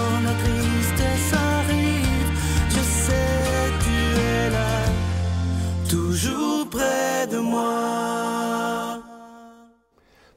quand la tristesse arrive, je sais tu es là, toujours près de moi.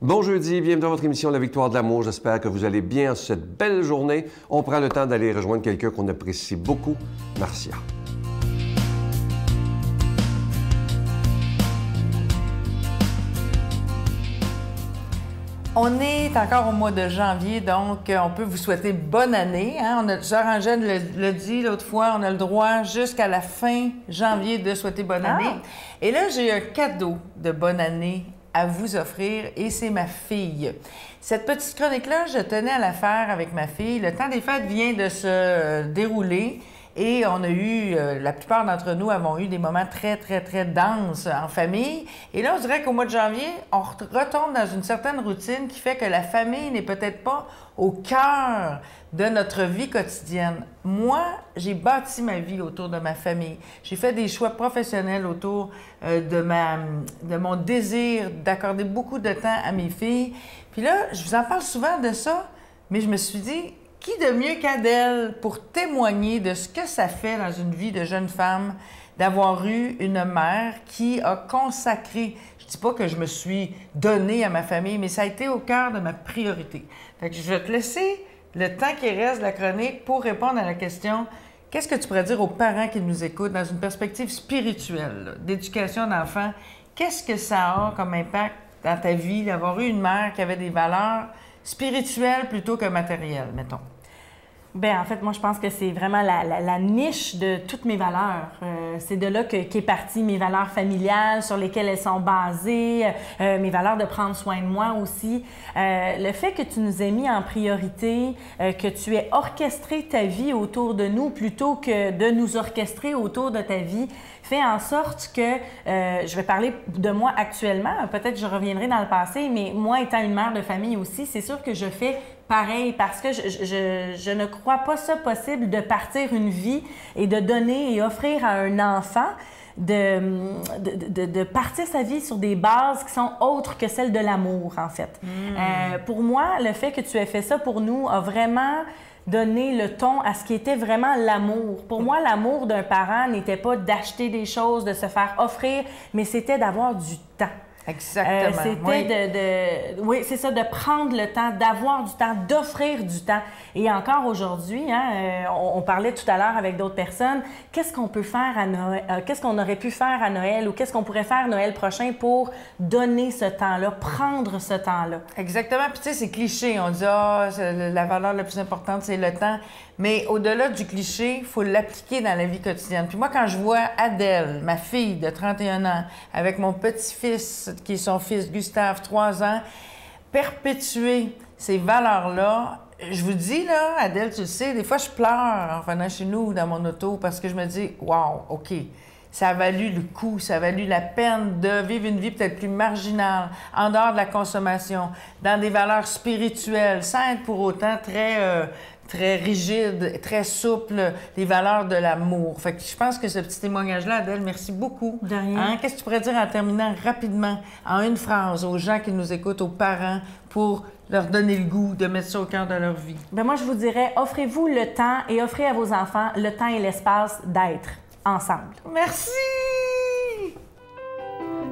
Bon jeudi, bienvenue dans votre émission La Victoire de l'amour. J'espère que vous allez bien cette belle journée. On prend le temps d'aller rejoindre quelqu'un qu'on apprécie beaucoup, Marcia. On est encore au mois de janvier, donc on peut vous souhaiter bonne année. Hein? Sœur Angèle l'a dit l'autre fois, on a le droit jusqu'à la fin janvier de souhaiter bonne année. Et là, j'ai un cadeau de bonne année à vous offrir et c'est ma fille. Cette petite chronique-là, je tenais à la faire avec ma fille. Le temps des fêtes vient de se dérouler. Et on a eu, la plupart d'entre nous avons eu des moments très, très, très denses en famille. Et là, on dirait qu'au mois de janvier, on retombe dans une certaine routine qui fait que la famille n'est peut-être pas au cœur de notre vie quotidienne. Moi, j'ai bâti ma vie autour de ma famille. J'ai fait des choix professionnels autour de mon désir d'accorder beaucoup de temps à mes filles. Puis là, je vous en parle souvent de ça, mais je me suis dit, qui de mieux qu'Adèle pour témoigner de ce que ça fait dans une vie de jeune femme d'avoir eu une mère qui a consacré, je ne dis pas que je me suis donnée à ma famille, mais ça a été au cœur de ma priorité. Fait que je vais te laisser le temps qui reste de la chronique pour répondre à la question « Qu'est-ce que tu pourrais dire aux parents qui nous écoutent dans une perspective spirituelle, d'éducation d'enfants? Qu'est-ce que ça a comme impact dans ta vie d'avoir eu une mère qui avait des valeurs spirituelles plutôt que matérielles, mettons? » Bien, en fait, moi, je pense que c'est vraiment la niche de toutes mes valeurs. C'est de là qu'est partie mes valeurs familiales sur lesquelles elles sont basées, mes valeurs de prendre soin de moi aussi. Le fait que tu nous aies mis en priorité, que tu aies orchestré ta vie autour de nous plutôt que de nous orchestrer autour de ta vie, fait en sorte que, je vais parler de moi actuellement, peut-être que je reviendrai dans le passé, mais moi, étant une mère de famille aussi, c'est sûr que je fais pareil parce que je ne crois pas ça possible de partir une vie et de donner et offrir à un enfant de partir sa vie sur des bases qui sont autres que celles de l'amour, en fait. Pour moi, le fait que tu aies fait ça pour nous a vraiment donné le ton à ce qui était vraiment l'amour. Pour moi, l'amour d'un parent n'était pas d'acheter des choses, de se faire offrir, mais c'était d'avoir du temps. Exactement. C'était oui, c'est ça, de prendre le temps, d'avoir du temps, d'offrir du temps. Et encore aujourd'hui, hein, on parlait tout à l'heure avec d'autres personnes, qu'est-ce qu'on peut faire à Noël, qu'est-ce qu'on aurait pu faire à Noël ou qu'est-ce qu'on pourrait faire Noël prochain pour donner ce temps-là, prendre ce temps-là. Exactement. Puis tu sais, c'est cliché. On dit, la valeur la plus importante, c'est le temps. Mais au-delà du cliché, il faut l'appliquer dans la vie quotidienne. Puis moi, quand je vois Adèle, ma fille de 31 ans, avec mon petit-fils, qui est son fils Gustave, 3 ans, perpétuer ces valeurs-là, je vous dis, là, Adèle, tu le sais, des fois, je pleure en venant chez nous dans mon auto parce que je me dis, wow, OK, ça a valu le coup, ça a valu la peine de vivre une vie peut-être plus marginale, en dehors de la consommation, dans des valeurs spirituelles, sans être pour autant très rigide, très souple, les valeurs de l'amour. Fait que je pense que ce petit témoignage-là, Adèle, merci beaucoup. De rien. Hein? Qu'est-ce que tu pourrais dire en terminant rapidement, en une phrase, aux gens qui nous écoutent, aux parents, pour leur donner le goût de mettre ça au cœur de leur vie? Bien, moi, je vous dirais, offrez-vous le temps et offrez à vos enfants le temps et l'espace d'être ensemble. Merci!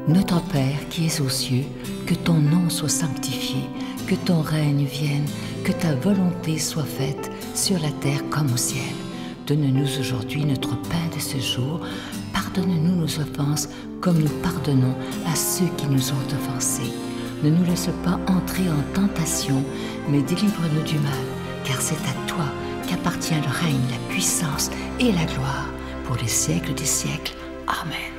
Notre Père qui es aux cieux, que ton nom soit sanctifié, que ton règne vienne, que ta volonté soit faite sur la terre comme au ciel. Donne-nous aujourd'hui notre pain de ce jour. Pardonne-nous nos offenses comme nous pardonnons à ceux qui nous ont offensés. Ne nous laisse pas entrer en tentation, mais délivre-nous du mal, car c'est à toi qu'appartient le règne, la puissance et la gloire pour les siècles des siècles. Amen.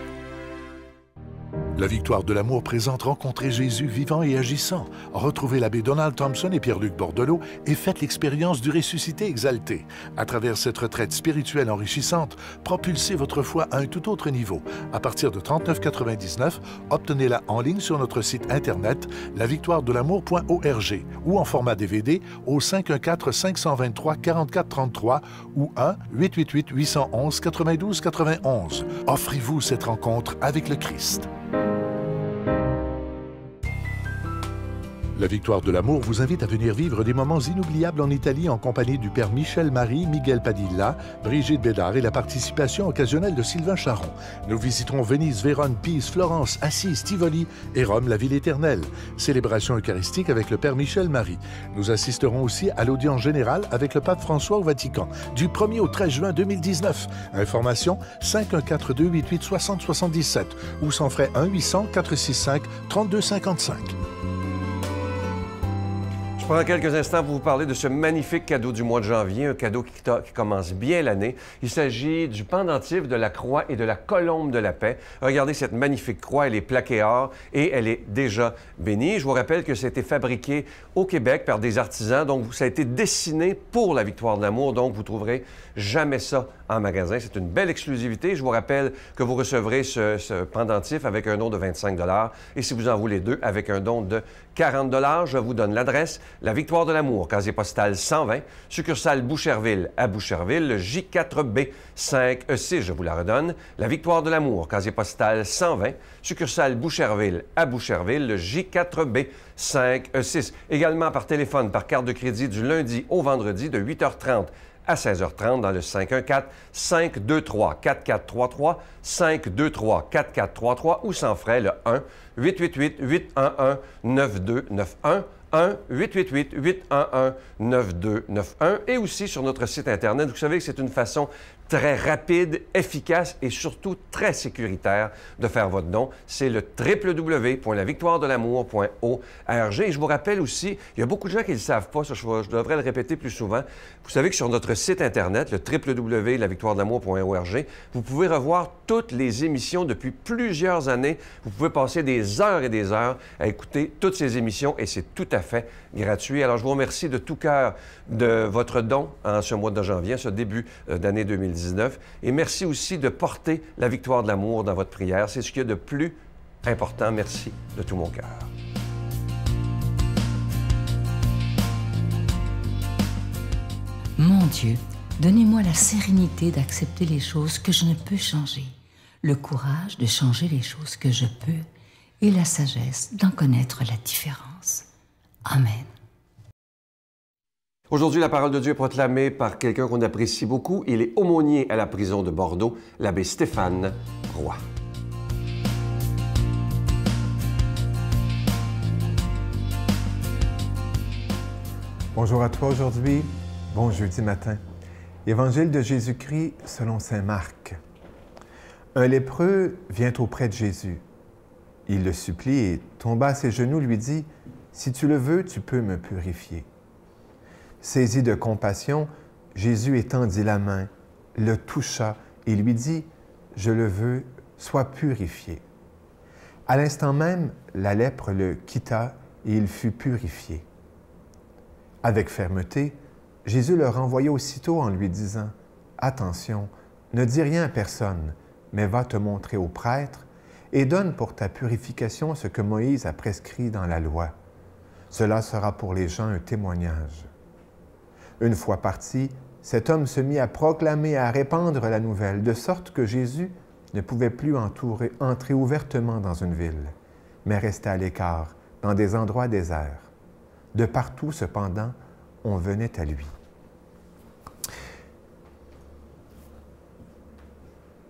La Victoire de l'amour présente Rencontrer Jésus vivant et agissant. Retrouvez l'abbé Donald Thompson et Pierre-Luc Bordelot et faites l'expérience du ressuscité exalté. À travers cette retraite spirituelle enrichissante, propulsez votre foi à un tout autre niveau. À partir de 39,99 $, obtenez-la en ligne sur notre site internet lavictoiredelamour.org ou en format DVD au 514-523-4433 ou 1-888-811-92-91. Offrez-vous cette rencontre avec le Christ. La Victoire de l'amour vous invite à venir vivre des moments inoubliables en Italie en compagnie du père Michel Marie, Miguel Padilla, Brigitte Bédard et la participation occasionnelle de Sylvain Charon. Nous visiterons Venise, Vérone, Pise, Florence, Assise, Tivoli et Rome, la ville éternelle. Célébration eucharistique avec le père Michel Marie. Nous assisterons aussi à l'audience générale avec le pape François au Vatican du 1er au 13 juin 2019. Information 514-288-6077 ou sans frais 1-800-465-3255. Je prends quelques instants pour vous parler de ce magnifique cadeau du mois de janvier, un cadeau qui commence bien l'année. Il s'agit du pendentif de la croix et de la colombe de la paix. Regardez cette magnifique croix, elle est plaquée or et elle est déjà bénie. Je vous rappelle que ça a été fabriqué au Québec par des artisans, donc ça a été dessiné pour la Victoire de l'amour, donc vous trouverez jamais ça en magasin. C'est une belle exclusivité. Je vous rappelle que vous recevrez ce pendentif avec un don de 25 $ et si vous en voulez deux, avec un don de 40 $. Je vous donne l'adresse. La Victoire de l'amour, casier postal 120, succursale Boucherville à Boucherville, le J4B 5E6, je vous la redonne. La Victoire de l'amour, casier postal 120, succursale Boucherville à Boucherville, le J4B 5E6. Également par téléphone, par carte de crédit du lundi au vendredi de 8h30 à 16h30 dans le 514-523-4433, 523-4433 ou sans frais le 1-888-811-9291, 1-888-811-9291 et aussi sur notre site Internet. Vous savez que c'est une façon très rapide, efficace et surtout très sécuritaire de faire votre don. C'est le www.lavictoiredelamour.org. Et je vous rappelle aussi, il y a beaucoup de gens qui ne le savent pas, ça, je devrais le répéter plus souvent. Vous savez que sur notre site Internet, le www.lavictoiredelamour.org, vous pouvez revoir toutes les émissions depuis plusieurs années. Vous pouvez passer des heures et des heures à écouter toutes ces émissions et c'est tout à fait gratuit. Alors, je vous remercie de tout cœur de votre don en ce mois de janvier, ce début d'année 2019. Et merci aussi de porter la victoire de l'amour dans votre prière. C'est ce qu'il y a de plus important. Merci de tout mon cœur. Mon Dieu, donnez-moi la sérénité d'accepter les choses que je ne peux changer, le courage de changer les choses que je peux et la sagesse d'en connaître la différence. Amen. Aujourd'hui, la parole de Dieu est proclamée par quelqu'un qu'on apprécie beaucoup. Il est aumônier à la prison de Bordeaux, l'abbé Stéphane Roy. Bonjour à toi aujourd'hui. Bon jeudi matin. Évangile de Jésus-Christ selon saint Marc. Un lépreux vient auprès de Jésus. Il le supplie et, tombant à ses genoux, lui dit « Si tu le veux, tu peux me purifier. » Saisi de compassion, Jésus étendit la main, le toucha et lui dit « Je le veux, sois purifié. » À l'instant même, la lèpre le quitta et il fut purifié. Avec fermeté, Jésus le renvoya aussitôt en lui disant « Attention, ne dis rien à personne, mais va te montrer au prêtre et donne pour ta purification ce que Moïse a prescrit dans la loi. Cela sera pour les gens un témoignage. » Une fois parti, cet homme se mit à proclamer et à répandre la nouvelle, de sorte que Jésus ne pouvait plus entrer ouvertement dans une ville, mais restait à l'écart, dans des endroits déserts. De partout, cependant, on venait à lui.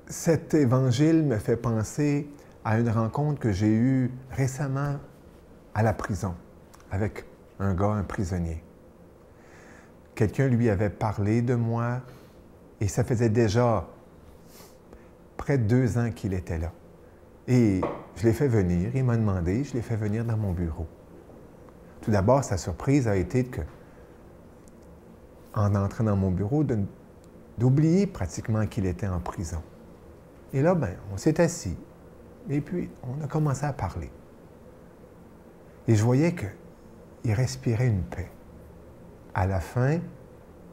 Cet évangile me fait penser à une rencontre que j'ai eue récemment à la prison avec un gars, un prisonnier. Quelqu'un lui avait parlé de moi et ça faisait déjà près de 2 ans qu'il était là. Et je l'ai fait venir, il m'a demandé, je l'ai fait venir dans mon bureau. Tout d'abord, sa surprise a été que, en entrant dans mon bureau, d'oublier pratiquement qu'il était en prison. Et là, on s'est assis et puis on a commencé à parler. Et je voyais qu'il respirait une paix. À la fin,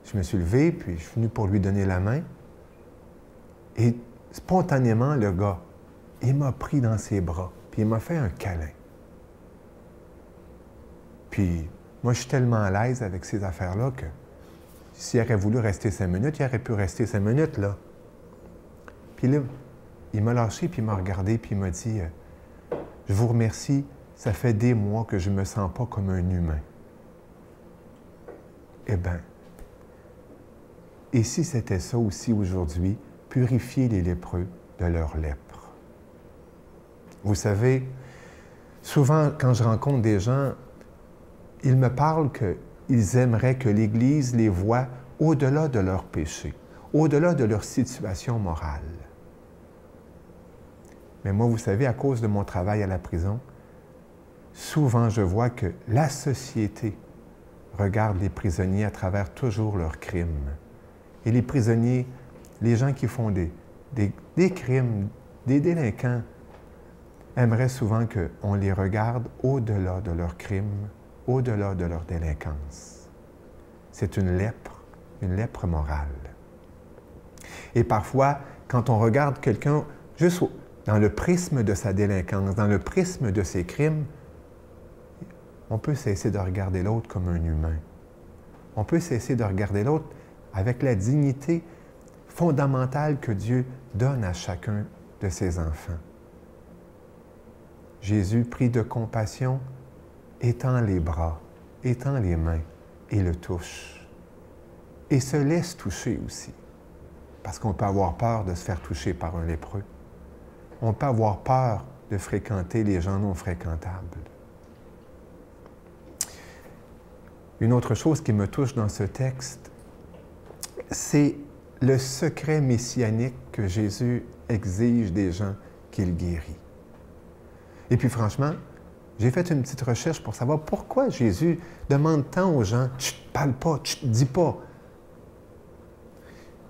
je me suis levé, puis je suis venu pour lui donner la main. Et spontanément, le gars, il m'a pris dans ses bras, puis il m'a fait un câlin. Puis moi, je suis tellement à l'aise avec ces affaires-là que s'il aurait voulu rester 5 minutes, il aurait pu rester 5 minutes, là. Puis là, il m'a lâché, puis il m'a regardé, puis il m'a dit « Je vous remercie ça fait des mois que je ne me sens pas comme un humain. Eh bien, et si c'était ça aussi aujourd'hui, purifier les lépreux de leur lèpre. Vous savez, souvent quand je rencontre des gens, ils me parlent qu'ils aimeraient que l'Église les voie au-delà de leurs péchés, au-delà de leur situation morale. Mais moi, vous savez, à cause de mon travail à la prison, souvent je vois que la société regarde les prisonniers à travers toujours leurs crimes. Et les prisonniers, les gens qui font des crimes, des délinquants, aimeraient souvent qu'on les regarde au-delà de leurs crimes, au-delà de leur délinquance. C'est une lèpre morale. Et parfois, quand on regarde quelqu'un juste dans le prisme de sa délinquance, dans le prisme de ses crimes, on peut cesser de regarder l'autre comme un humain. On peut cesser de regarder l'autre avec la dignité fondamentale que Dieu donne à chacun de ses enfants. Jésus, pris de compassion, étend les bras, étend les mains et le touche. Et se laisse toucher aussi, parce qu'on peut avoir peur de se faire toucher par un lépreux. On peut avoir peur de fréquenter les gens non fréquentables. Une autre chose qui me touche dans ce texte, c'est le secret messianique que Jésus exige des gens qu'il guérit. Et puis franchement, j'ai fait une petite recherche pour savoir pourquoi Jésus demande tant aux gens « Chut, parle pas, chut, dis pas ».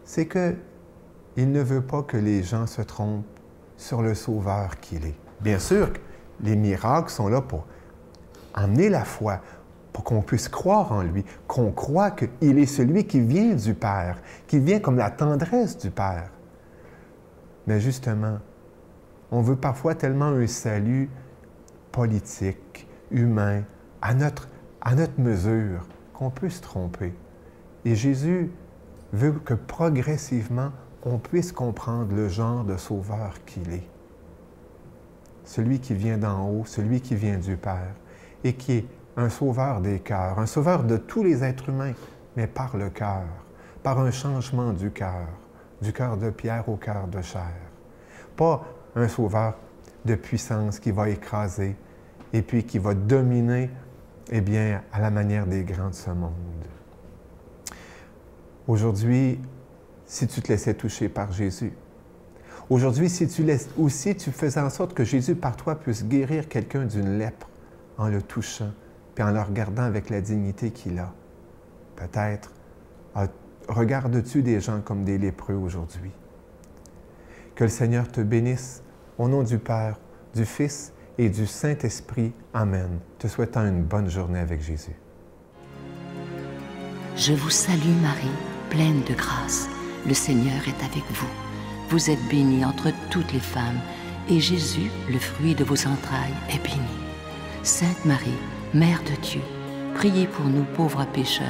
C'est qu'il ne veut pas que les gens se trompent sur le Sauveur qu'il est. Bien sûr, les miracles sont là pour amener la foi, pour qu'on puisse croire en lui, qu'on croit qu'il est celui qui vient du Père, qui vient comme la tendresse du Père. Mais justement, on veut parfois tellement un salut politique, humain, à notre mesure, qu'on peut se tromper. Et Jésus veut que progressivement, on puisse comprendre le genre de sauveur qu'il est. Celui qui vient d'en haut, celui qui vient du Père, et qui est un sauveur des cœurs, un sauveur de tous les êtres humains, mais par le cœur, par un changement du cœur de pierre au cœur de chair. Pas un sauveur de puissance qui va écraser et puis qui va dominer, eh bien, à la manière des grands de ce monde. Aujourd'hui, si tu te laissais toucher par Jésus, aujourd'hui, si tu faisais en sorte que Jésus, par toi, puisse guérir quelqu'un d'une lèpre en le touchant, puis en le regardant avec la dignité qu'il a. Peut-être regardes-tu des gens comme des lépreux aujourd'hui. Que le Seigneur te bénisse au nom du Père, du Fils et du Saint-Esprit. Amen. Te souhaitant une bonne journée avec Jésus. Je vous salue Marie, pleine de grâce. Le Seigneur est avec vous. Vous êtes bénie entre toutes les femmes, et Jésus, le fruit de vos entrailles, est béni. Sainte Marie, Mère de Dieu, priez pour nous pauvres pécheurs,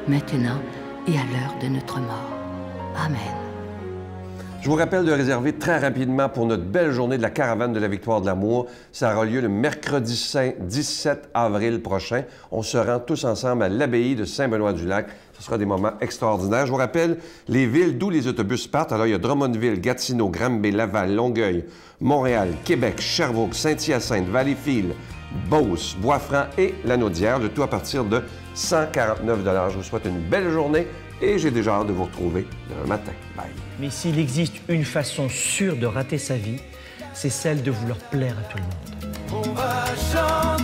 maintenant et à l'heure de notre mort. Amen. Je vous rappelle de réserver très rapidement pour notre belle journée de la Caravane de la Victoire de l'Amour. Ça aura lieu le mercredi saint 17 avril prochain. On se rend tous ensemble à l'abbaye de Saint-Benoît-du-Lac. Ce sera des moments extraordinaires. Je vous rappelle les villes d'où les autobus partent. Alors, il y a Drummondville, Gatineau, Granby, Laval, Longueuil, Montréal, Québec, Sherbrooke, Saint-Hyacinthe, Valleyfield, Beauce, Bois-Franc et Lanaudière, le tout à partir de 149 $. Je vous souhaite une belle journée et j'ai déjà hâte de vous retrouver demain matin. Bye. Mais s'il existe une façon sûre de rater sa vie, c'est celle de vouloir plaire à tout le monde. On va chanter.